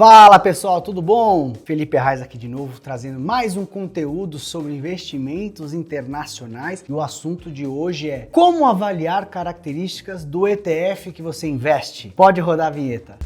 Fala pessoal, tudo bom? Felipe Arraes aqui de novo, trazendo mais um conteúdo sobre investimentos internacionais. E o assunto de hoje é como avaliar características do ETF que você investe. Pode rodar a vinheta.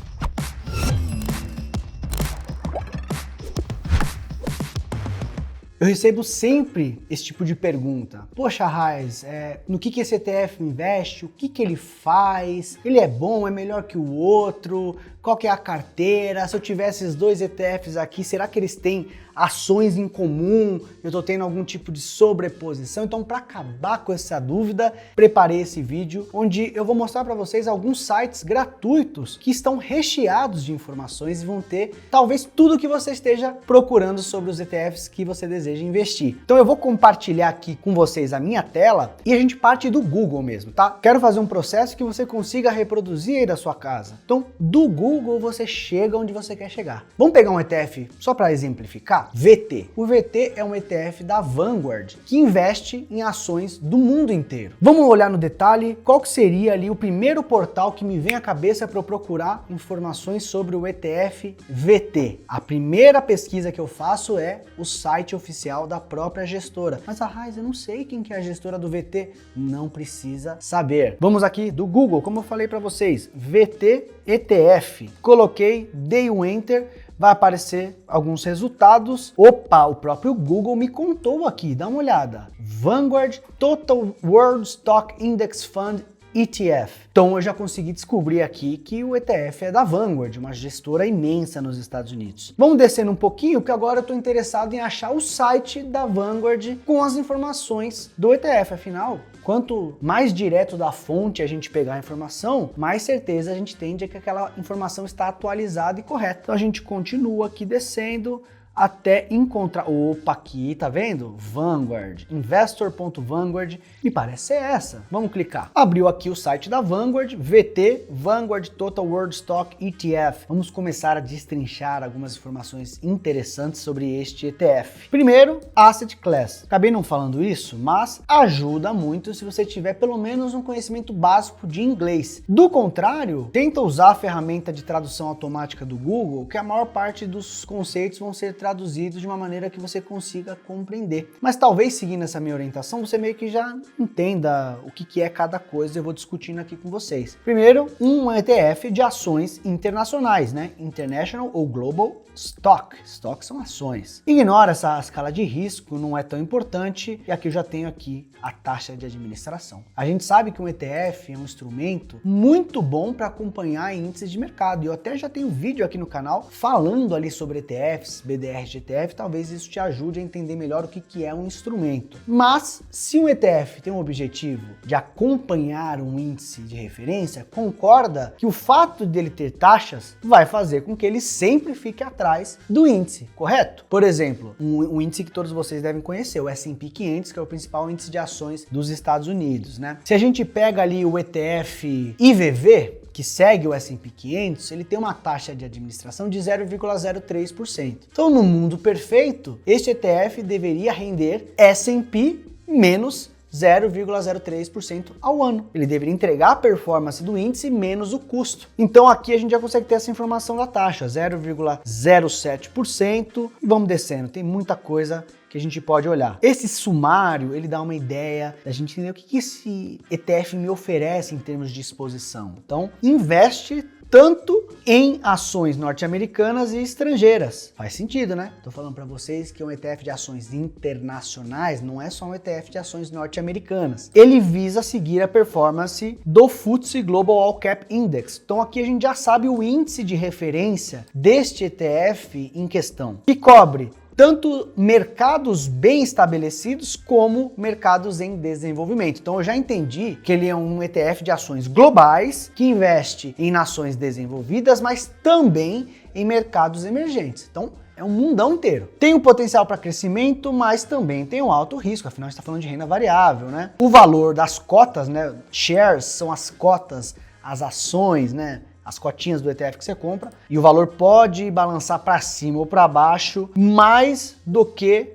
Eu recebo sempre esse tipo de pergunta. Poxa, Arraes, no que esse ETF investe? O que ele faz? Ele é bom? É melhor que o outro? Qual que é a carteira? Se eu tivesse esses dois ETFs aqui, será que eles têm ações em comum? Eu estou tendo algum tipo de sobreposição? Então, para acabar com essa dúvida, preparei esse vídeo onde eu vou mostrar para vocês alguns sites gratuitos que estão recheados de informações e vão ter talvez tudo que você esteja procurando sobre os ETFs que você deseja investir. Então, eu vou compartilhar aqui com vocês a minha tela e a gente parte do Google mesmo, tá? Quero fazer um processo que você consiga reproduzir aí da sua casa. Então, do Google você chega onde você quer chegar. Vamos pegar um ETF só para exemplificar? VT. O VT é um ETF da Vanguard que investe em ações do mundo inteiro. Vamos olhar no detalhe qual que seria ali o primeiro portal que me vem à cabeça para eu procurar informações sobre o ETF VT. A primeira pesquisa que eu faço é o site oficial da própria gestora. Mas Arraes, eu não sei quem que é a gestora do VT. Não precisa saber. Vamos aqui do Google, como eu falei para vocês, VT ETF. Coloquei, dei um Enter, vai aparecer alguns resultados. Opa, o próprio Google me contou aqui, dá uma olhada. Vanguard Total World Stock Index Fund ETF. Então eu já consegui descobrir aqui que o ETF é da Vanguard, uma gestora imensa nos Estados Unidos. Vamos descendo um pouquinho, que agora eu estou interessado em achar o site da Vanguard com as informações do ETF. Afinal, quanto mais direto da fonte a gente pegar a informação, mais certeza a gente tem de que aquela informação está atualizada e correta. Então a gente continua aqui descendo até encontrar, opa, aqui, tá vendo? Vanguard, investor.vanguard, me parece ser essa. Vamos clicar. Abriu aqui o site da Vanguard, VT, Vanguard Total World Stock ETF. Vamos começar a destrinchar algumas informações interessantes sobre este ETF. Primeiro, Asset Class. Acabei não falando isso, mas ajuda muito se você tiver pelo menos um conhecimento básico de inglês. Do contrário, tenta usar a ferramenta de tradução automática do Google, que a maior parte dos conceitos vão ser traduzidos de uma maneira que você consiga compreender. Mas talvez seguindo essa minha orientação, você meio que já entenda o que é cada coisa, eu vou discutindo aqui com vocês. Primeiro, um ETF de ações internacionais, né? International ou Global Stock. Stocks são ações. Ignora essa escala de risco, não é tão importante, e aqui eu já tenho aqui a taxa de administração. A gente sabe que um ETF é um instrumento muito bom para acompanhar índices de mercado, e eu até já tenho um vídeo aqui no canal falando ali sobre ETFs, BDRs de ETF, talvez isso te ajude a entender melhor o que é um instrumento. Mas, se um ETF tem um objetivo de acompanhar um índice de referência, concorda que o fato dele ter taxas vai fazer com que ele sempre fique atrás do índice, correto? Por exemplo, um índice que todos vocês devem conhecer, o S&P 500, que é o principal índice de ações dos Estados Unidos, né? Se a gente pega ali o ETF IVV, que segue o S&P 500, ele tem uma taxa de administração de 0,03%. Então, no mundo perfeito, este ETF deveria render S&P menos 0,03% ao ano. Ele deveria entregar a performance do índice menos o custo. Então aqui a gente já consegue ter essa informação da taxa, 0,07%. E vamos descendo, tem muita coisa que a gente pode olhar. Esse sumário, ele dá uma ideia da gente entender o que esse ETF me oferece em termos de exposição. Então, investe tanto em ações norte-americanas e estrangeiras. Faz sentido, né? Tô falando para vocês que um ETF de ações internacionais não é só um ETF de ações norte-americanas. Ele visa seguir a performance do FTSE Global All Cap Index. Então aqui a gente já sabe o índice de referência deste ETF em questão, que cobre tanto mercados bem estabelecidos como mercados em desenvolvimento. Então eu já entendi que ele é um ETF de ações globais que investe em nações desenvolvidas, mas também em mercados emergentes. Então é um mundão inteiro. Tem um potencial para crescimento, mas também tem um alto risco, afinal a gente está falando de renda variável, né? O valor das cotas, né? Shares são as cotas, as ações, né? As cotinhas do ETF que você compra, e o valor pode balançar para cima ou para baixo mais do que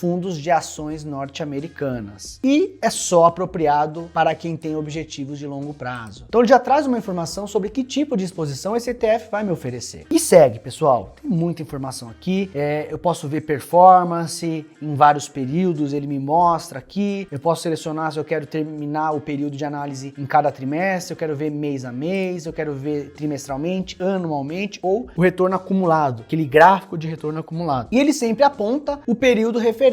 fundos de ações norte-americanas. E é só apropriado para quem tem objetivos de longo prazo. Então ele já traz uma informação sobre que tipo de exposição esse ETF vai me oferecer. E segue, pessoal, tem muita informação aqui. Eu posso ver performance em vários períodos, ele me mostra aqui. Eu posso selecionar se eu quero terminar o período de análise em cada trimestre, eu quero ver mês a mês, eu quero ver trimestralmente, anualmente ou o retorno acumulado, aquele gráfico de retorno acumulado. E ele sempre aponta o período referência.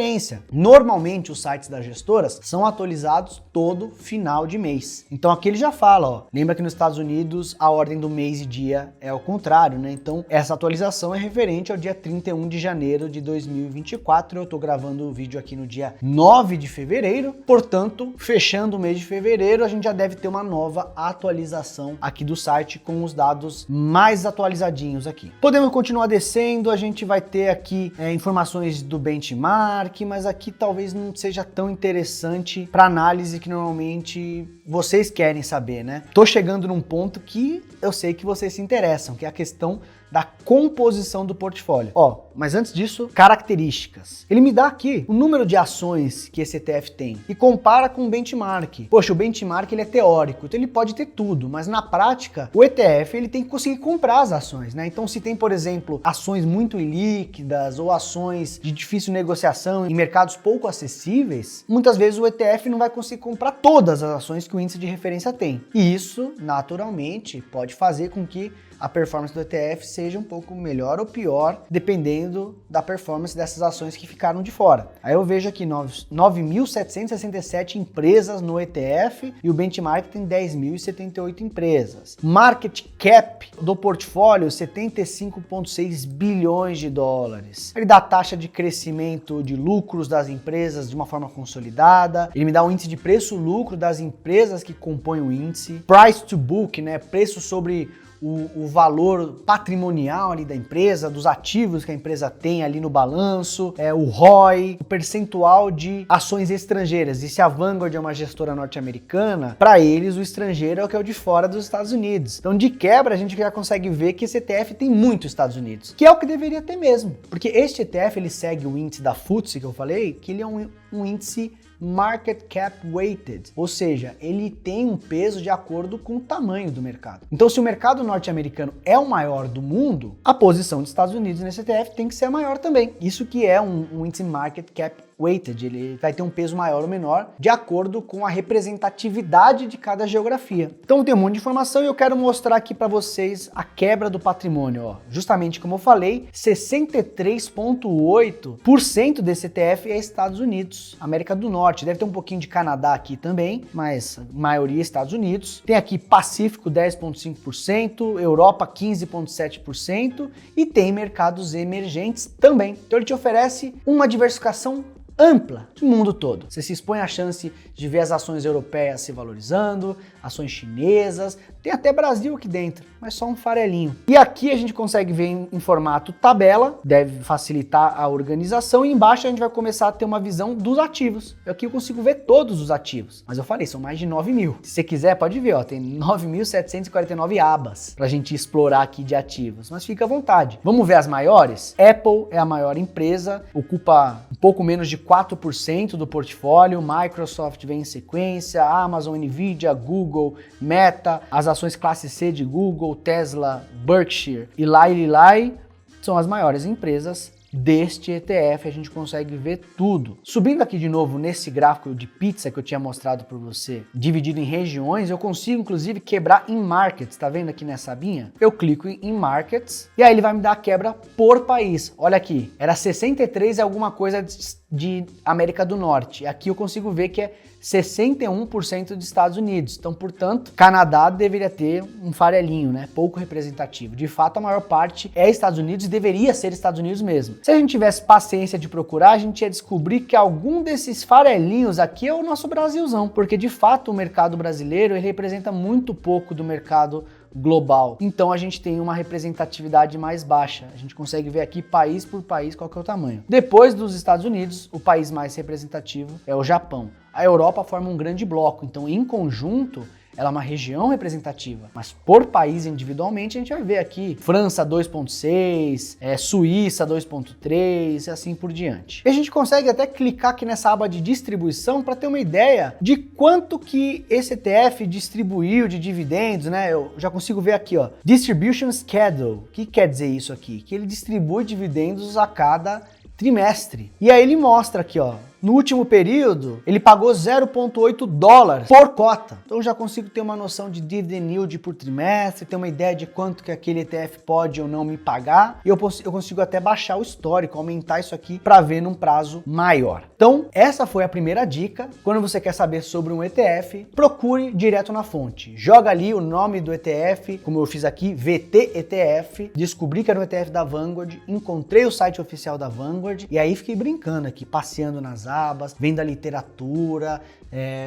Normalmente os sites das gestoras são atualizados todo final de mês. Então aqui ele já fala, ó, lembra que nos Estados Unidos a ordem do mês e dia é ao contrário, né? Então essa atualização é referente ao dia 31 de janeiro de 2024. Eu tô gravando o vídeo aqui no dia 9 de fevereiro, portanto, fechando o mês de fevereiro, a gente já deve ter uma nova atualização aqui do site com os dados mais atualizadinhos aqui. Podemos continuar descendo, a gente vai ter aqui informações do benchmark, mas aqui talvez não seja tão interessante para análise que normalmente vocês querem saber, né? Tô chegando num ponto que eu sei que vocês se interessam, que é a questão da composição do portfólio. Ó, mas antes disso, características. Ele me dá aqui o número de ações que esse ETF tem e compara com o benchmark. Poxa, o benchmark ele é teórico, então ele pode ter tudo, mas na prática, o ETF ele tem que conseguir comprar as ações, né? Então se tem, por exemplo, ações muito ilíquidas ou ações de difícil negociação em mercados pouco acessíveis, muitas vezes o ETF não vai conseguir comprar todas as ações que o índice de referência tem. E isso, naturalmente, pode fazer com que a performance do ETF seja um pouco melhor ou pior, dependendo da performance dessas ações que ficaram de fora. Aí eu vejo aqui 9.767 empresas no ETF e o benchmark tem 10.078 empresas. Market cap do portfólio, 75,6 bilhões de dólares. Ele dá a taxa de crescimento de lucros das empresas de uma forma consolidada. Ele me dá o índice de preço-lucro das empresas que compõem o índice. Price to book, né? Preço sobre o valor patrimonial ali da empresa, dos ativos que a empresa tem ali no balanço, o ROI, o percentual de ações estrangeiras. E se a Vanguard é uma gestora norte-americana, para eles o estrangeiro é o que é o de fora dos Estados Unidos. Então, de quebra, a gente já consegue ver que esse ETF tem muito Estados Unidos, que é o que deveria ter mesmo. Porque este ETF, ele segue o índice da FTSE que eu falei, que ele é um índice market cap weighted, ou seja, ele tem um peso de acordo com o tamanho do mercado. Então, se o mercado norte-americano é o maior do mundo, a posição dos Estados Unidos nesse ETF tem que ser a maior também. Isso que é um índice market cap weighted, ele vai ter um peso maior ou menor de acordo com a representatividade de cada geografia. Então tem um monte de informação e eu quero mostrar aqui para vocês a quebra do patrimônio. Ó. Justamente como eu falei, 63,8% desse ETF é Estados Unidos, América do Norte. Deve ter um pouquinho de Canadá aqui também, mas a maioria é Estados Unidos. Tem aqui Pacífico 10,5%, Europa 15,7% e tem mercados emergentes também. Então ele te oferece uma diversificação ampla do mundo todo. Você se expõe à chance de ver as ações europeias se valorizando, ações chinesas, tem até Brasil aqui dentro, mas só um farelinho. E aqui a gente consegue ver em formato tabela, deve facilitar a organização, e embaixo a gente vai começar a ter uma visão dos ativos. Aqui eu consigo ver todos os ativos, mas eu falei, são mais de 9 mil. Se você quiser, pode ver, ó, tem 9.749 abas pra gente explorar aqui de ativos, mas fica à vontade. Vamos ver as maiores? Apple é a maior empresa, ocupa um pouco menos de 4% do portfólio, Microsoft vem em sequência, Amazon, Nvidia, Google, Meta, as ações classe C de Google, Tesla, Berkshire e Lilly são as maiores empresas deste ETF, a gente consegue ver tudo. Subindo aqui de novo nesse gráfico de pizza que eu tinha mostrado para você, dividido em regiões, eu consigo inclusive quebrar em markets, tá vendo aqui nessa abinha? Eu clico em markets e aí ele vai me dar a quebra por país. Olha aqui, era 63 e alguma coisa de América do Norte. Aqui eu consigo ver que é 61% dos Estados Unidos. Então, portanto, Canadá deveria ter um farelinho, né? Pouco representativo. De fato, a maior parte é Estados Unidos e deveria ser Estados Unidos mesmo. Se a gente tivesse paciência de procurar, a gente ia descobrir que algum desses farelinhos aqui é o nosso Brasilzão, porque de fato o mercado brasileiro ele representa muito pouco do mercado global. Então a gente tem uma representatividade mais baixa. A gente consegue ver aqui país por país qual que é o tamanho. Depois dos Estados Unidos, o país mais representativo é o Japão. A Europa forma um grande bloco, então em conjunto ela é uma região representativa, mas por país individualmente a gente vai ver aqui França 2.6, Suíça 2.3 e assim por diante. E a gente consegue até clicar aqui nessa aba de distribuição para ter uma ideia de quanto que esse ETF distribuiu de dividendos, né? Eu já consigo ver aqui, ó, Distribution Schedule. O que quer dizer isso aqui? Que ele distribui dividendos a cada trimestre. E aí ele mostra aqui, ó, no último período, ele pagou 0,8 dólares por cota. Então eu já consigo ter uma noção de dividend yield por trimestre, ter uma ideia de quanto que aquele ETF pode ou não me pagar. E eu consigo até baixar o histórico, aumentar isso aqui para ver num prazo maior. Então, essa foi a primeira dica. Quando você quer saber sobre um ETF, procure direto na fonte. Joga ali o nome do ETF, como eu fiz aqui, VT ETF. Descobri que era um ETF da Vanguard, encontrei o site oficial da Vanguard e aí fiquei brincando aqui, passeando nas abas, vendo a literatura,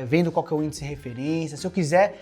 vendo qual que é o índice de referência. Se eu quiser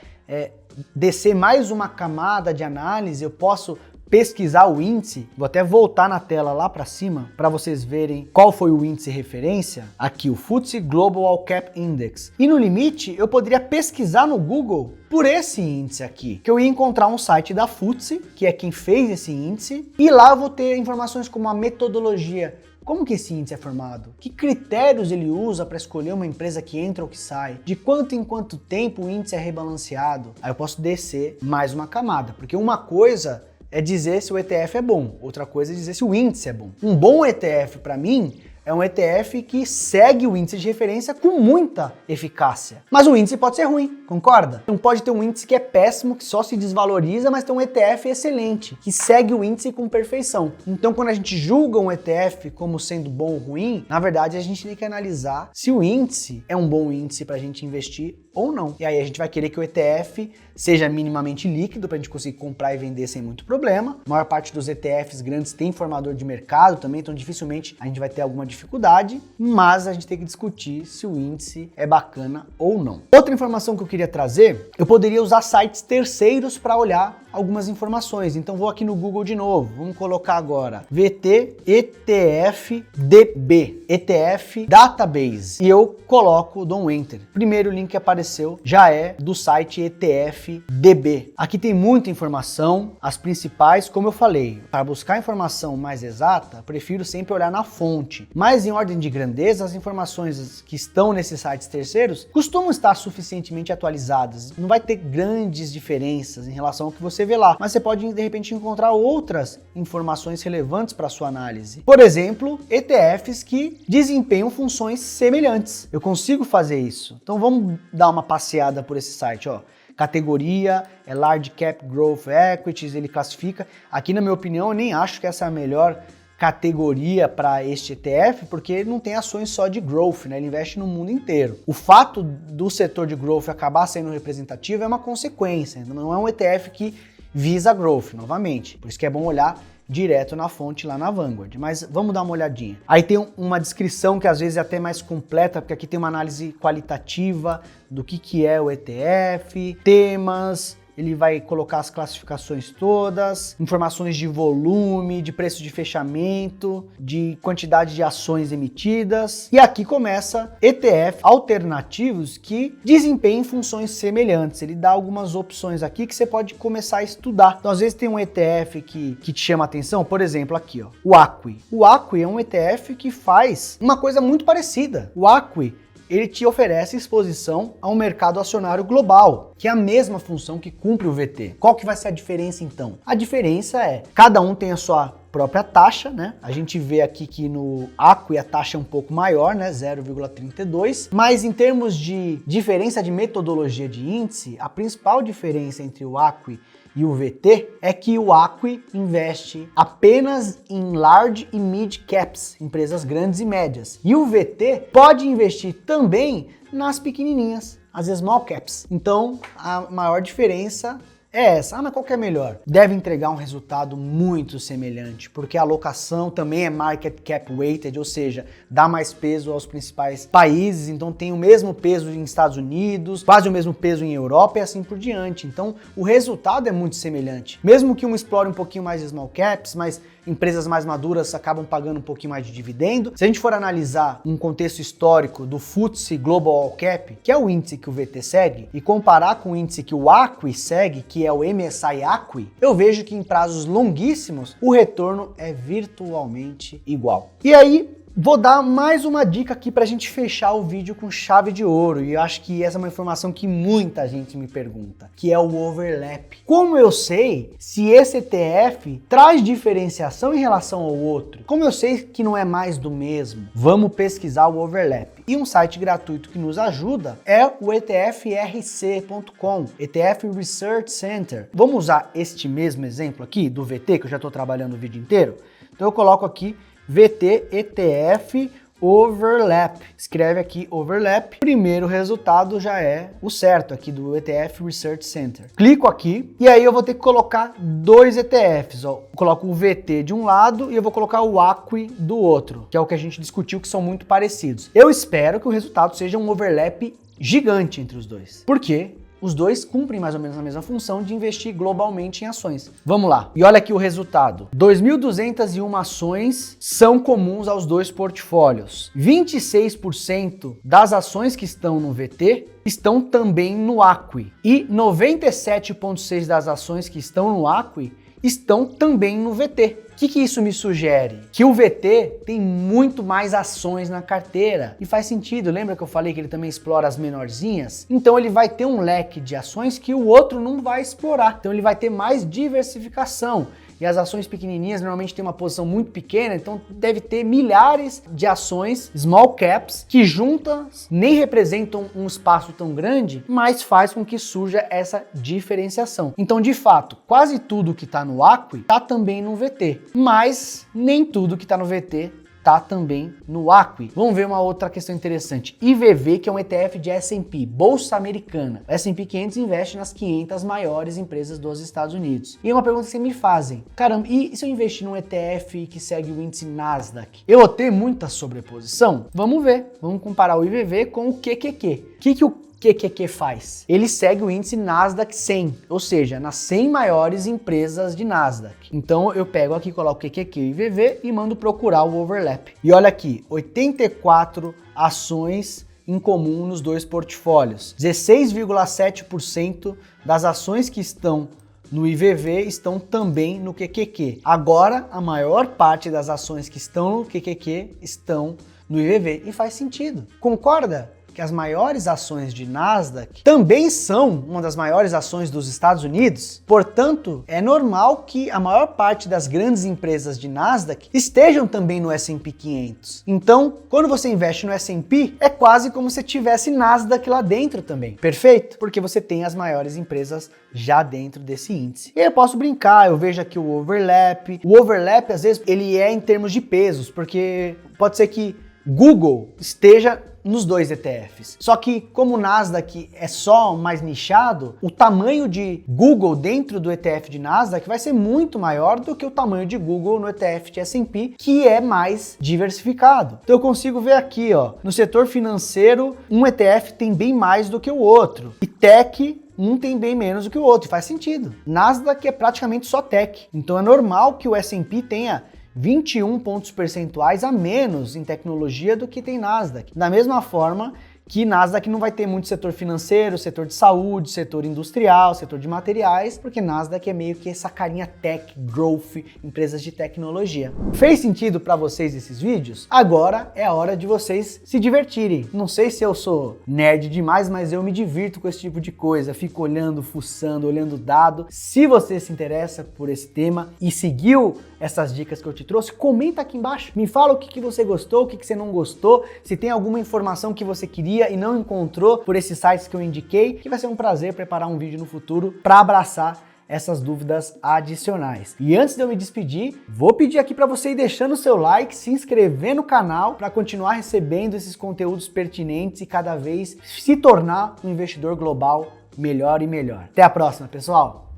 descer mais uma camada de análise, eu posso pesquisar o índice. Vou até voltar na tela lá para cima para vocês verem qual foi o índice de referência. Aqui, o FTSE Global All Cap Index. E no limite, eu poderia pesquisar no Google por esse índice aqui, que eu ia encontrar um site da FTSE, que é quem fez esse índice, e lá eu vou ter informações como a metodologia. Como que esse índice é formado? Que critérios ele usa para escolher uma empresa que entra ou que sai? De quanto em quanto tempo o índice é rebalanceado? Aí eu posso descer mais uma camada, porque uma coisa é dizer se o ETF é bom, outra coisa é dizer se o índice é bom. Um bom ETF para mim é um ETF que segue o índice de referência com muita eficácia. Mas o índice pode ser ruim, concorda? Não pode ter um índice que é péssimo, que só se desvaloriza, mas tem um ETF excelente, que segue o índice com perfeição. Então, quando a gente julga um ETF como sendo bom ou ruim, na verdade a gente tem que analisar se o índice é um bom índice para a gente investir ou não. E aí a gente vai querer que o ETF seja minimamente líquido para a gente conseguir comprar e vender sem muito problema. A maior parte dos ETFs grandes tem formador de mercado também, então dificilmente a gente vai ter alguma dificuldade, mas a gente tem que discutir se o índice é bacana ou não. Outra informação que eu queria trazer, eu poderia usar sites terceiros para olhar algumas informações. Então vou aqui no Google de novo, vamos colocar agora VT ETF DB, ETF Database, e eu coloco, dou um Enter. Primeiro link que apareceu já é do site ETF DB. Aqui tem muita informação, as principais, como eu falei, para buscar informação mais exata, prefiro sempre olhar na fonte. Mas em ordem de grandeza, as informações que estão nesses sites terceiros costumam estar suficientemente atualizadas. Não vai ter grandes diferenças em relação ao que você vê lá, mas você pode de repente encontrar outras informações relevantes para sua análise. Por exemplo, ETFs que desempenham funções semelhantes. Eu consigo fazer isso. Então vamos dar uma passeada por esse site, ó. Categoria é Large Cap Growth Equities, ele classifica. Aqui, na minha opinião, eu nem acho que essa é a melhor categoria para este ETF, porque ele não tem ações só de growth, né? Ele investe no mundo inteiro. O fato do setor de growth acabar sendo representativo é uma consequência, não é um ETF que visa growth, novamente. Por isso que é bom olhar direto na fonte lá na Vanguard. Mas vamos dar uma olhadinha. Aí tem uma descrição que às vezes é até mais completa, porque aqui tem uma análise qualitativa do que é o ETF, temas, ele vai colocar as classificações todas, informações de volume, de preço de fechamento, de quantidade de ações emitidas. E aqui começa ETF alternativos que desempenham funções semelhantes. Ele dá algumas opções aqui que você pode começar a estudar. Então, às vezes tem um ETF que te chama a atenção, por exemplo, aqui, ó, o AQUI. O AQUI é um ETF que faz uma coisa muito parecida. O AQUI, ele te oferece exposição a um mercado acionário global, que é a mesma função que cumpre o VT. Qual que vai ser a diferença então? A diferença é, cada um tem a sua própria taxa, né? A gente vê aqui que no AQUI a taxa é um pouco maior, né? 0,32, mas em termos de diferença de metodologia de índice, a principal diferença entre o AQUI e o VT é que o AQUI investe apenas em large e mid caps, empresas grandes e médias. E o VT pode investir também nas pequenininhas, as small caps. Então, a maior diferença é essa. Ah, mas qual que é melhor? Deve entregar um resultado muito semelhante, porque a alocação também é market cap weighted, ou seja, dá mais peso aos principais países, então tem o mesmo peso em Estados Unidos, quase o mesmo peso em Europa e assim por diante. Então, o resultado é muito semelhante. Mesmo que um explore um pouquinho mais de small caps, mas empresas mais maduras acabam pagando um pouquinho mais de dividendo. Se a gente for analisar um contexto histórico do FTSE Global All Cap, que é o índice que o VT segue, e comparar com o índice que o ACWI segue, que é o MSCI ACWI, eu vejo que em prazos longuíssimos o retorno é virtualmente igual. E aí, vou dar mais uma dica aqui pra gente fechar o vídeo com chave de ouro, e eu acho que essa é uma informação que muita gente me pergunta, que é o overlap. Como eu sei se esse ETF traz diferenciação em relação ao outro? Como eu sei que não é mais do mesmo? Vamos pesquisar o overlap. E um site gratuito que nos ajuda é o etfrc.com, ETF Research Center. Vamos usar este mesmo exemplo aqui do VT, que eu já estou trabalhando o vídeo inteiro? Então eu coloco aqui VT ETF Overlap. Escreve aqui Overlap. Primeiro resultado já é o certo aqui do ETF Research Center. Clico aqui e aí eu vou ter que colocar dois ETFs. Ó. Coloco o VT de um lado e eu vou colocar o ACWI do outro, que é o que a gente discutiu, que são muito parecidos. Eu espero que o resultado seja um overlap gigante entre os dois. Por quê? Os dois cumprem mais ou menos a mesma função de investir globalmente em ações. Vamos lá. E olha aqui o resultado. 2.201 ações são comuns aos dois portfólios. 26% das ações que estão no VT estão também no ACWI. E 97,6% das ações que estão no ACWI estão também no VT. O que isso me sugere? Que o VT tem muito mais ações na carteira. E faz sentido, lembra que eu falei que ele também explora as menorzinhas? Então ele vai ter um leque de ações que o outro não vai explorar. Então ele vai ter mais diversificação. E as ações pequenininhas normalmente têm uma posição muito pequena, então deve ter milhares de ações, small caps, que juntas nem representam um espaço tão grande, mas faz com que surja essa diferenciação. Então, de fato, quase tudo que está no ACWI está também no VT, mas nem tudo que está no VT está também no ACWI. Vamos ver uma outra questão interessante. IVV, que é um ETF de S&P, Bolsa Americana. O S&P 500 investe nas 500 maiores empresas dos Estados Unidos. E uma pergunta que vocês me fazem: caramba, e se eu investir num ETF que segue o índice Nasdaq? Eu vou ter muita sobreposição? Vamos ver. Vamos comparar o IVV com o QQQ. O que o QQQ faz? Ele segue o índice Nasdaq 100, ou seja, nas 100 maiores empresas de Nasdaq. Então eu pego aqui, coloco QQQ e IVV e mando procurar o overlap. E olha aqui, 84 ações em comum nos dois portfólios. 16,7% das ações que estão no IVV estão também no QQQ. Agora, a maior parte das ações que estão no QQQ estão no IVV. E faz sentido. Concorda que as maiores ações de Nasdaq também são uma das maiores ações dos Estados Unidos? Portanto, é normal que a maior parte das grandes empresas de Nasdaq estejam também no S&P 500. Então, quando você investe no S&P, é quase como se tivesse Nasdaq lá dentro também. Perfeito? Porque você tem as maiores empresas já dentro desse índice. E aí eu posso brincar, eu vejo aqui o overlap. O overlap, às vezes, ele é em termos de pesos, porque pode ser que Google esteja nos dois ETFs. Só que como o Nasdaq é só mais nichado, o tamanho de Google dentro do ETF de Nasdaq vai ser muito maior do que o tamanho de Google no ETF de S&P, que é mais diversificado. Então eu consigo ver aqui, ó, no setor financeiro, um ETF tem bem mais do que o outro. E tech, um tem bem menos do que o outro. Faz sentido. Nasdaq é praticamente só tech. Então é normal que o S&P tenha 21 pontos percentuais a menos em tecnologia do que tem Nasdaq. Da mesma forma que Nasdaq não vai ter muito setor financeiro, setor de saúde, setor industrial, setor de materiais, porque Nasdaq é meio que essa carinha tech, growth, empresas de tecnologia. Fez sentido para vocês esses vídeos? Agora é a hora de vocês se divertirem. Não sei se eu sou nerd demais, mas eu me divirto com esse tipo de coisa. Fico olhando, fuçando, olhando dado. Se você se interessa por esse tema e seguiu essas dicas que eu te trouxe, comenta aqui embaixo. Me fala o que você gostou, o que você não gostou, se tem alguma informação que você queria e não encontrou por esses sites que eu indiquei, que vai ser um prazer preparar um vídeo no futuro para abraçar essas dúvidas adicionais. E antes de eu me despedir, vou pedir aqui para você ir deixando o seu like, se inscrever no canal para continuar recebendo esses conteúdos pertinentes e cada vez se tornar um investidor global melhor e melhor. Até a próxima, pessoal!